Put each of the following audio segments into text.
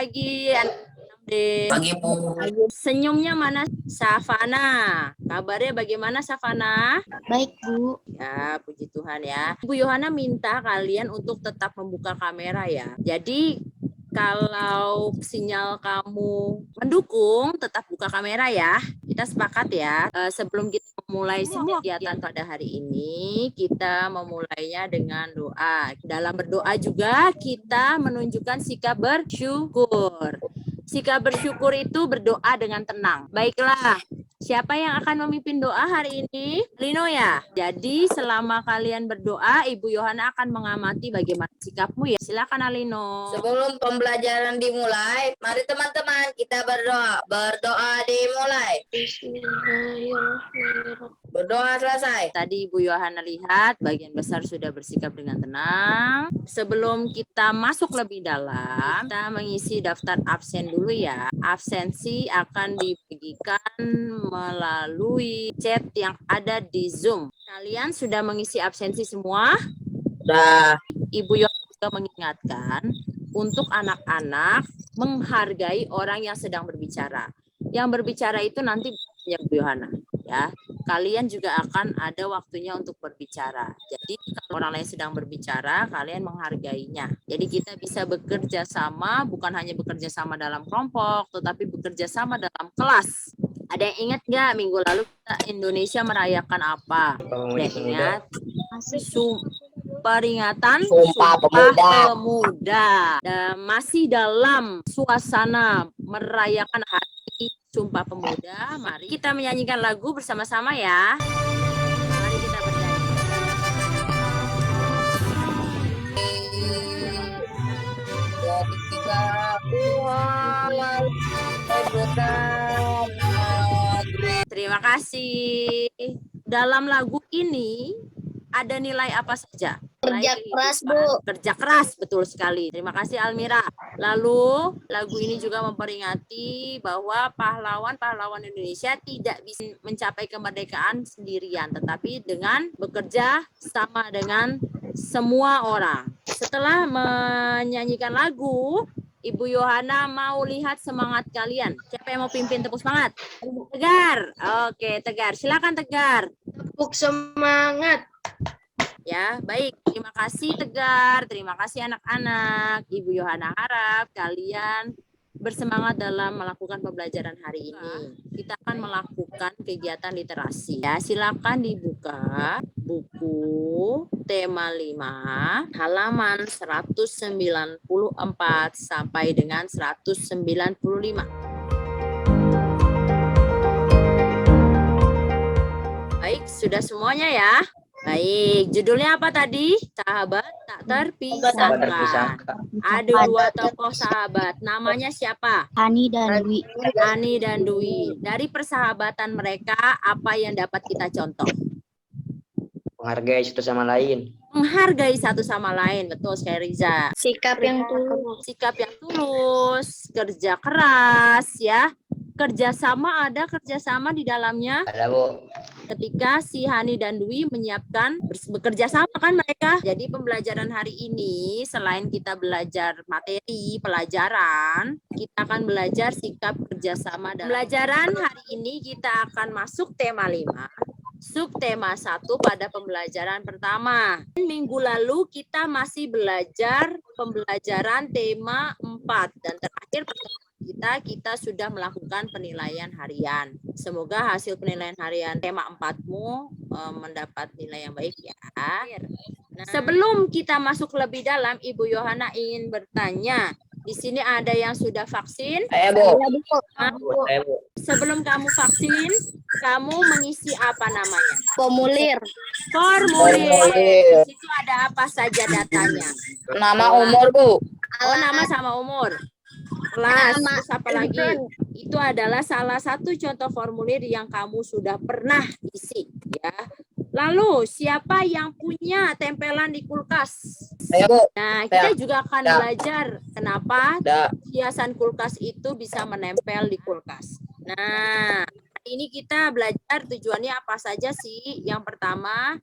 pagi, Pagi, Bu. senyumnya mana Safana? Kabarnya bagaimana Safana? Baik, Bu. Ya, puji Tuhan ya. Ibu Yohana minta kalian untuk tetap membuka kamera ya. Jadi kalau sinyal kamu mendukung, tetap buka kamera ya. Kita sepakat ya. Sebelum kita memulai semua kegiatan pada hari ini, kita memulainya dengan doa. Dalam berdoa juga kita menunjukkan sikap bersyukur. Sikap bersyukur itu berdoa dengan tenang. Baiklah, siapa yang akan memimpin doa hari ini? Lino ya. Jadi selama kalian berdoa, Ibu Yohana akan mengamati bagaimana sikapmu ya. Silakan Alino. Sebelum pembelajaran dimulai, mari teman-teman kita berdoa. Berdoa dimulai. Berdoa selesai. Tadi Ibu Yohana lihat bagian besar sudah bersikap dengan tenang. Sebelum kita masuk lebih dalam, kita mengisi daftar absen dulu ya. Absensi akan dibagikan melalui chat yang ada di Zoom. Kalian sudah mengisi absensi semua? Sudah. Ibu Yohana juga mengingatkan untuk anak-anak menghargai orang yang sedang berbicara. Yang berbicara itu nanti ya Bu Yohana ya. Kalian juga akan ada waktunya untuk berbicara. Jadi kalau orang lain sedang berbicara, kalian menghargainya. Jadi kita bisa bekerja sama, bukan hanya bekerja sama dalam kelompok, tetapi bekerja sama dalam kelas. Ada yang ingat nggak minggu lalu kita Indonesia merayakan apa? Ada yang ingat? Peringatan Sumpah Pemuda. Dan masih dalam suasana merayakan hari Sumpah Pemuda, mari kita menyanyikan lagu bersama-sama ya. Mari kita bernyanyi. Terima kasih. Dalam lagu ini ada nilai apa saja? Kerja keras, Bu. Kerja keras, betul sekali. Terima kasih Almira. Lalu lagu ini juga memperingati bahwa pahlawan-pahlawan Indonesia tidak bisa mencapai kemerdekaan sendirian, tetapi dengan bekerja sama dengan semua orang. Setelah menyanyikan lagu, Ibu Yohana mau lihat semangat kalian. Siapa yang mau pimpin tepuk semangat? Tegar. Oke, Tegar. Silakan Tegar. Tepuk semangat. Ya, baik. Terima kasih Tegar. Terima kasih anak-anak. Ibu Yohana harap kalian bersemangat dalam melakukan pembelajaran hari ini. Kita akan melakukan kegiatan literasi. Ya, silakan dibuka buku tema 5 halaman 194 sampai dengan 195. Baik, sudah semuanya ya. Baik, judulnya apa tadi? Sahabat tak terpisahkan. Ada dua tokoh sahabat. Namanya siapa? Ani dan Dwi. Ani dan Dwi. Dari persahabatan mereka, apa yang dapat kita contoh? Menghargai satu sama lain. Menghargai satu sama lain, betul sekali Riza. Sikap yang tulus. Sikap yang tulus, kerja keras, ya. Kerjasama, ada kerjasama di dalamnya. Ada, Bu. Ketika si Hani dan Dwi menyiapkan bekerja sama kan mereka. Jadi pembelajaran hari ini selain kita belajar materi pelajaran, kita akan belajar sikap kerjasama. Dan pembelajaran hari ini kita akan masuk tema 5. Subtema 1 pada pembelajaran pertama. Minggu lalu kita masih belajar pembelajaran tema 4 dan terakhir kita sudah melakukan penilaian harian. Semoga hasil penilaian harian tema 4-mu mendapat nilai yang baik ya. Nah, sebelum kita masuk lebih dalam, Ibu Yohana ingin bertanya. Di sini ada yang sudah vaksin? Bu. Sebelum kamu vaksin, kamu mengisi apa namanya? Formulir. Formulir. Di situ ada apa saja datanya? Nama, umur, Bu. Oh, nama sama umur. Kelas, terus apa lagi? Itu adalah salah satu contoh formulir yang kamu sudah pernah isi, ya. Lalu, siapa yang punya tempelan di kulkas? Saya, Bu. Nah, kita juga akan belajar kenapa hiasan kulkas itu bisa menempel di kulkas. Nah, ini kita belajar tujuannya apa saja sih? Yang pertama,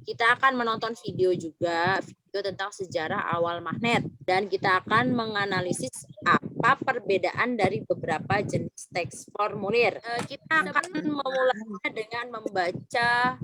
kita akan menonton video juga, video tentang sejarah awal magnet. Dan kita akan menganalisis apa apa perbedaan dari beberapa jenis teks formulir. Kita akan memulainya dengan membaca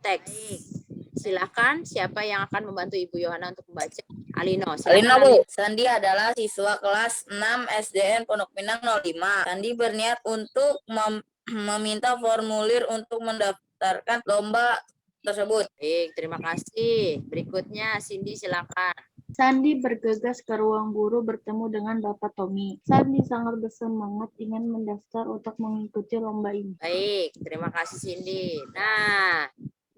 teks. Silakan, siapa yang akan membantu Ibu Yohana untuk membaca? Alino, Alina, silakan. Bu. Sandi adalah siswa kelas 6 SDN Pondok Pinang 05. Sandi berniat untuk meminta formulir untuk mendaftarkan lomba tersebut. Baik, terima kasih. Berikutnya, Cindy silakan. Sandi bergegas ke ruang guru bertemu dengan Bapak Tommy. Sandi sangat bersemangat ingin mendaftar untuk mengikuti lomba ini. Baik, terima kasih Cindy. Nah,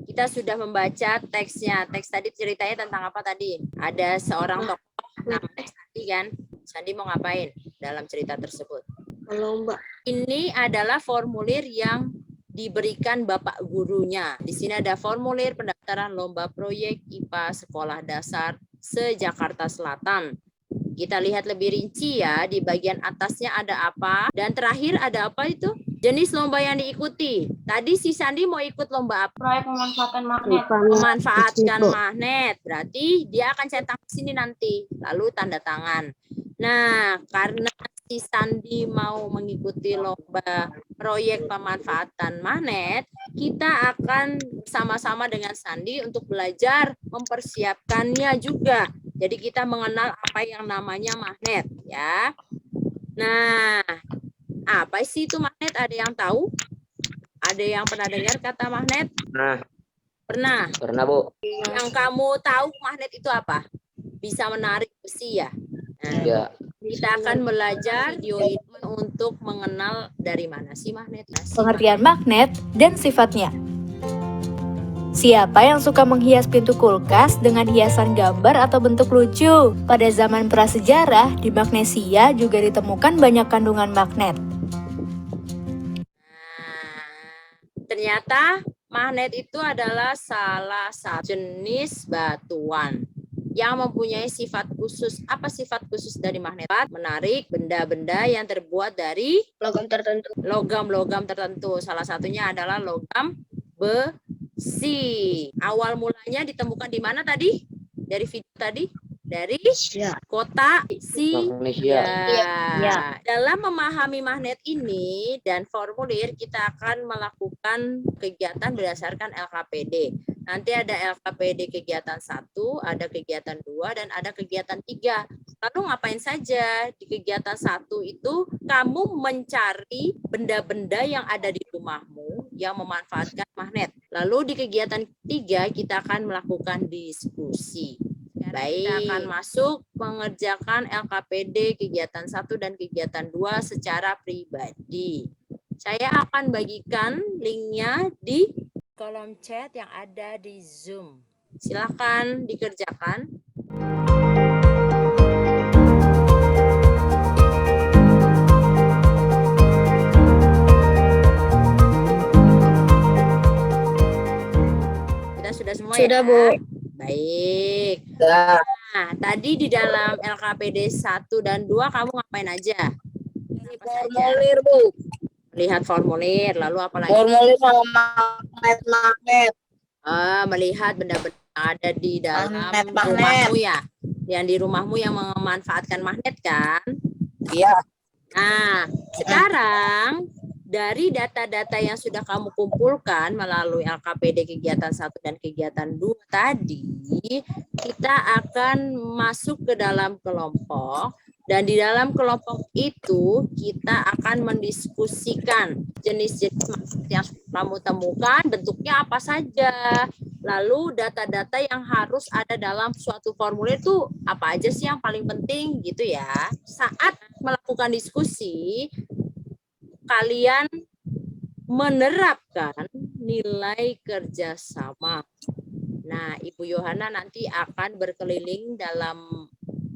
kita sudah membaca teksnya. Teks tadi ceritanya tentang apa tadi? Ada seorang tokoh namanya Sandi kan? Sandi mau ngapain dalam cerita tersebut? Lomba. Ini adalah formulir yang diberikan Bapak gurunya. Di sini ada formulir pendaftaran lomba proyek IPA Sekolah Dasar se-Jakarta Selatan. Kita lihat lebih rinci ya, di bagian atasnya ada apa, dan terakhir ada apa itu? Jenis lomba yang diikuti. Tadi si Sandi mau ikut lomba apa? Proyek memanfaatkan magnet. Memanfaatkan magnet. Berarti dia akan cetak di sini nanti, lalu tanda tangan. Nah, karena si Sandi mau mengikuti lomba proyek pemanfaatan magnet, kita akan sama-sama dengan Sandi untuk belajar mempersiapkannya juga. Jadi kita mengenal apa yang namanya magnet ya. Nah, apa sih itu magnet? Ada yang tahu? Ada yang pernah dengar kata magnet? Nah, Pernah. pernah, Bu. Yang kamu tahu magnet itu apa? Bisa menarik besi ya. Nah, Ya. kita akan belajar video ini untuk mengenal dari mana sih magnet. Pengertian magnet dan sifatnya. Siapa yang suka menghias pintu kulkas dengan hiasan gambar atau bentuk lucu? Pada zaman prasejarah, di Magnesia juga ditemukan banyak kandungan magnet. Ternyata magnet itu adalah salah satu jenis batuan yang mempunyai sifat khusus. Apa sifat khusus dari magnet? Menarik benda-benda yang terbuat dari Logam tertentu. logam-logam tertentu. Salah satunya adalah logam besi. Awal mulanya ditemukan di mana tadi? Dari video tadi? Dari kota Indonesia. Ya. Dalam memahami magnet ini dan formulir, kita akan melakukan kegiatan berdasarkan LKPD. Nanti ada LKPD kegiatan 1, ada kegiatan 2, dan ada kegiatan 3. Lalu ngapain saja? Di kegiatan 1 itu kamu mencari benda-benda yang ada di rumahmu yang memanfaatkan magnet. Lalu di kegiatan 3 kita akan melakukan diskusi. Baik, kita akan masuk mengerjakan LKPD kegiatan 1 dan kegiatan 2 secara pribadi. Saya akan bagikan linknya di kolom chat yang ada di Zoom. Silakan dikerjakan. Kita sudah semua Sudah, ya? Bu. Baik. Ya. Nah, tadi di dalam LKPD 1 dan 2 kamu ngapain aja? Apa saja? Formulir, Bu. Lihat formulir, lalu apa lagi? Formulir sama magnet. Melihat benda-benda yang ada di dalam Magnet. rumahmu ya. Yang di rumahmu yang memanfaatkan magnet kan? Iya. Nah, sekarang dari data-data yang sudah kamu kumpulkan melalui LKPD kegiatan 1 dan kegiatan 2 tadi, kita akan masuk ke dalam kelompok, dan di dalam kelompok itu kita akan mendiskusikan jenis-jenis magnet yang kamu temukan, bentuknya apa saja, lalu data-data yang harus ada dalam suatu formulir itu apa aja sih yang paling penting gitu ya. Saat melakukan diskusi, kalian menerapkan nilai kerjasama. Nah, Ibu Yohana nanti akan berkeliling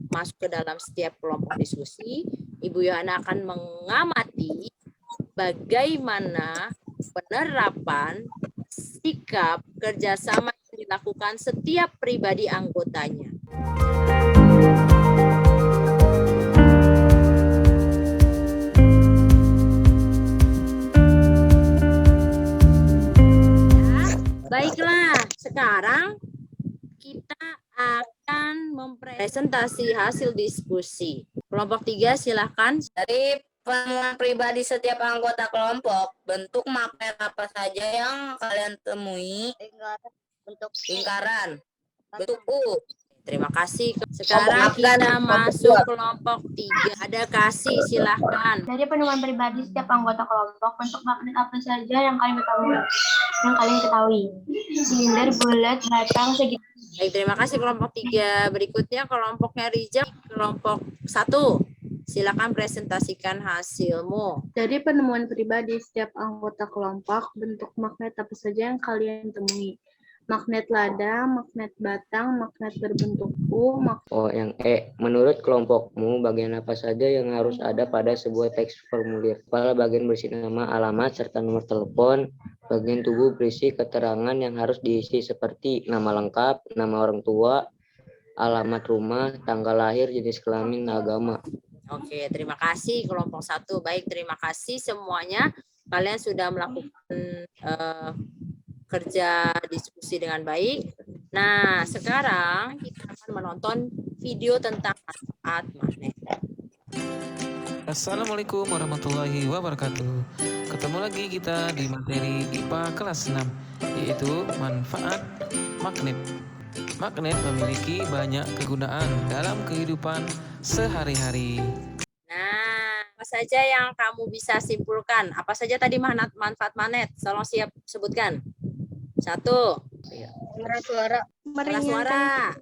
masuk ke dalam setiap kelompok diskusi. Ibu Yohana akan mengamati bagaimana penerapan sikap kerjasama yang dilakukan setiap pribadi anggotanya. Baiklah, sekarang kita akan mempresentasi hasil diskusi. Kelompok 3 silahkan. Dari penemuan pribadi setiap anggota kelompok, bentuk magnet apa saja yang kalian temui? Lingkaran. Bentuk U. Terima kasih. Sekarang Maafkan, kita kelompok masuk dua. kelompok 3. Ada Kasih, silahkan. Dari penemuan pribadi setiap anggota kelompok, bentuk magnet apa saja yang kalian ketahui? Silinder, bulat, batang, segitiga. Baik, terima kasih kelompok 3. Berikutnya kelompoknya Rijal, kelompok 1. Silakan presentasikan hasilmu. Dari penemuan pribadi setiap anggota kelompok, bentuk magnet apa saja yang kalian temui? Magnet lada, magnet batang, magnet berbentuk U, Oh, yang E. Menurut kelompokmu, bagian apa saja yang harus ada pada sebuah teks formulir? Kepala bagian berisi nama, alamat, serta nomor telepon. Bagian tubuh berisi keterangan yang harus diisi seperti nama lengkap, nama orang tua, alamat rumah, tanggal lahir, jenis kelamin, agama. Oke, terima kasih kelompok 1. Baik, terima kasih semuanya. Kalian sudah melakukan kerja diskusi dengan baik. Nah, sekarang kita akan menonton video tentang manfaat magnet. Assalamualaikum warahmatullahi wabarakatuh. Ketemu lagi kita di materi IPA kelas 6, yaitu manfaat magnet. Magnet memiliki banyak kegunaan dalam kehidupan sehari-hari. Nah, apa saja yang kamu bisa simpulkan? Apa saja tadi manfaat magnet? Tolong siap sebutkan. 1. Pengeras suara.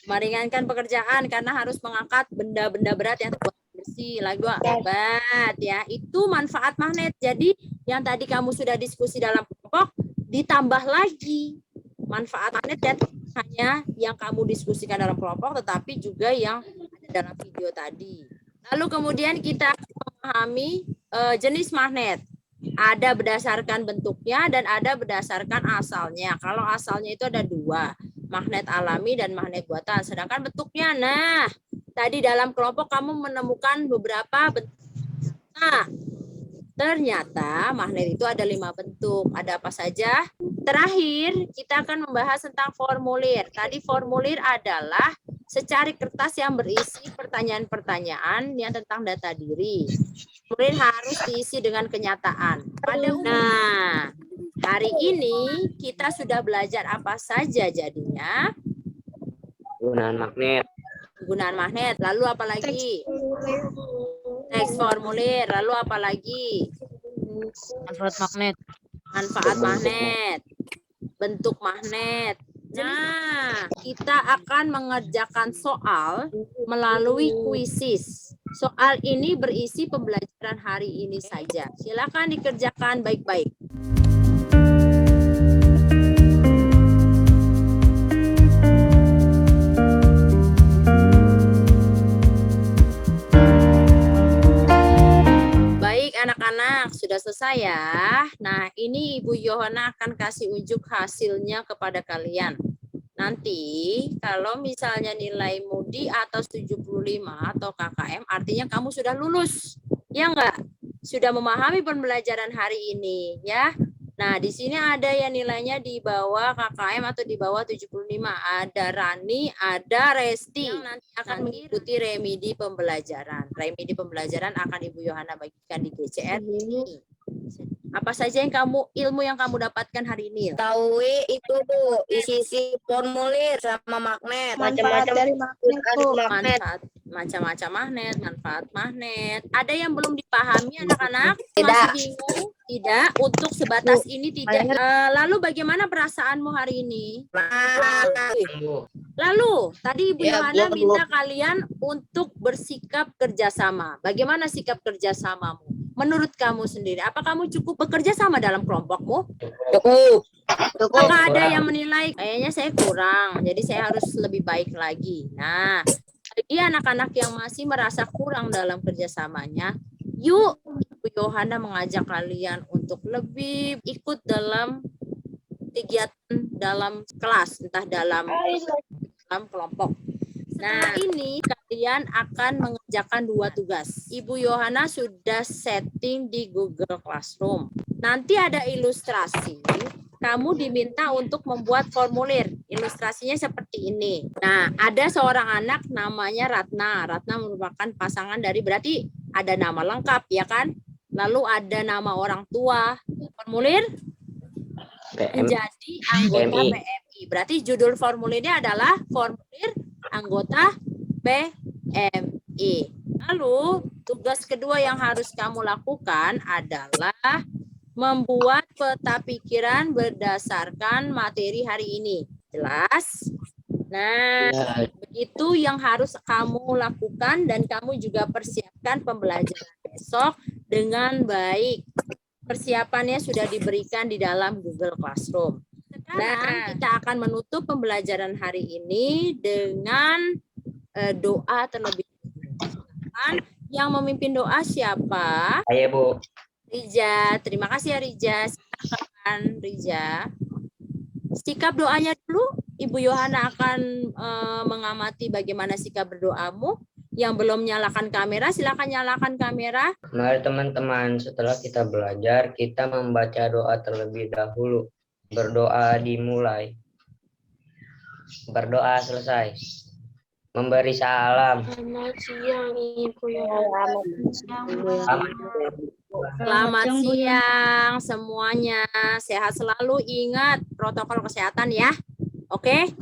Meringankan pekerjaan karena harus mengangkat benda-benda berat yang terbuat bersih. Lagi 2, hebat ya. Itu manfaat magnet. Jadi yang tadi kamu sudah diskusi dalam kelompok ditambah lagi manfaat magnet, dan hanya yang kamu diskusikan dalam kelompok tetapi juga yang ada dalam video tadi. Lalu kemudian kita memahami jenis magnet. Ada berdasarkan bentuknya dan ada berdasarkan asalnya. Kalau asalnya itu ada 2, magnet alami dan magnet buatan. Sedangkan bentuknya, nah, tadi dalam kelompok kamu menemukan beberapa bentuk. Nah, ternyata magnet itu ada 5 bentuk. Ada apa saja? Terakhir, kita akan membahas tentang formulir. Tadi formulir adalah secari kertas yang berisi pertanyaan-pertanyaan yang tentang data diri. Formulir harus diisi dengan kenyataan. Nah, hari ini kita sudah belajar apa saja jadinya? Penggunaan magnet. Penggunaan magnet. Lalu apa lagi? Teks formulir. Lalu apa lagi? Manfaat magnet. Manfaat magnet. Bentuk magnet. Nah, kita akan mengerjakan soal melalui kuisis. Soal ini berisi pembelajaran hari ini saja. Silakan dikerjakan baik-baik. Baik anak-anak, sudah selesai ya. Nah, ini Ibu Yohana akan kasih unjuk hasilnya kepada kalian. Nanti kalau misalnya nilaimu di atas 75 atau KKM, artinya kamu sudah lulus. Ya enggak? Sudah memahami pembelajaran hari ini ya. Nah, di sini ada yang nilainya di bawah KKM atau di bawah 75. Ada Rani, ada Resti yang nanti akan mengikuti remedi pembelajaran. Remedi pembelajaran akan Ibu Yohana bagikan di GCR ini. Apa saja yang ilmu yang kamu dapatkan hari ini? Ketahui itu tuh isi formulir sama magnet. Macam-macam dari magnet. Manfaat macam-macam magnet, manfaat magnet. Ada yang belum dipahami anak-anak? Tidak. Masih bingung? Tidak. Untuk sebatas ini tidak. Lalu bagaimana perasaanmu hari ini? Lalu tadi Ibu Yohana minta kalian untuk bersikap kerjasama. Bagaimana sikap kerjasamamu? Menurut kamu sendiri, apa kamu cukup bekerja sama dalam kelompokmu? Cukup. Apakah ada yang menilai kayaknya saya kurang, jadi saya harus lebih baik lagi? Nah, bagi anak-anak yang masih merasa kurang dalam kerjasamanya, yuk Ibu Yohana mengajak kalian untuk lebih ikut dalam kegiatan dalam kelas, entah dalam kelompok. Nah, ini kalian akan mengerjakan 2 tugas. Ibu Yohana sudah setting di Google Classroom. Nanti ada ilustrasi kamu diminta untuk membuat formulir. Ilustrasinya seperti ini. Nah, ada seorang anak namanya Ratna. Ratna merupakan pasangan dari, berarti ada nama lengkap, ya kan? Lalu ada nama orang tua. Formulir menjadi anggota PMI. Berarti judul formulirnya adalah formulir anggota PMI. Lalu tugas kedua yang harus kamu lakukan adalah membuat peta pikiran berdasarkan materi hari ini. Jelas? Nah, begitu yang harus kamu lakukan dan kamu juga persiapkan pembelajaran besok dengan baik. Persiapannya sudah diberikan di dalam Google Classroom. Sekarang kita akan menutup pembelajaran hari ini dengan doa terlebih dahulu. Yang memimpin doa siapa? Saya, Bu. Rija. Terima kasih ya Rija. Silakan Rija. Sikap doanya dulu. Ibu Yohana akan mengamati bagaimana sikap berdoamu. Yang belum nyalakan kamera, silakan nyalakan kamera. Mari teman-teman, setelah kita belajar, kita membaca doa terlebih dahulu. Berdoa dimulai. Berdoa selesai. Memberi salam. Selamat siang, Ibu Yohana. Selamat siang semuanya. Sehat selalu, ingat protokol kesehatan ya. Oke.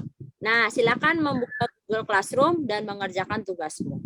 Nah, silakan membuka Google Classroom dan mengerjakan tugasmu.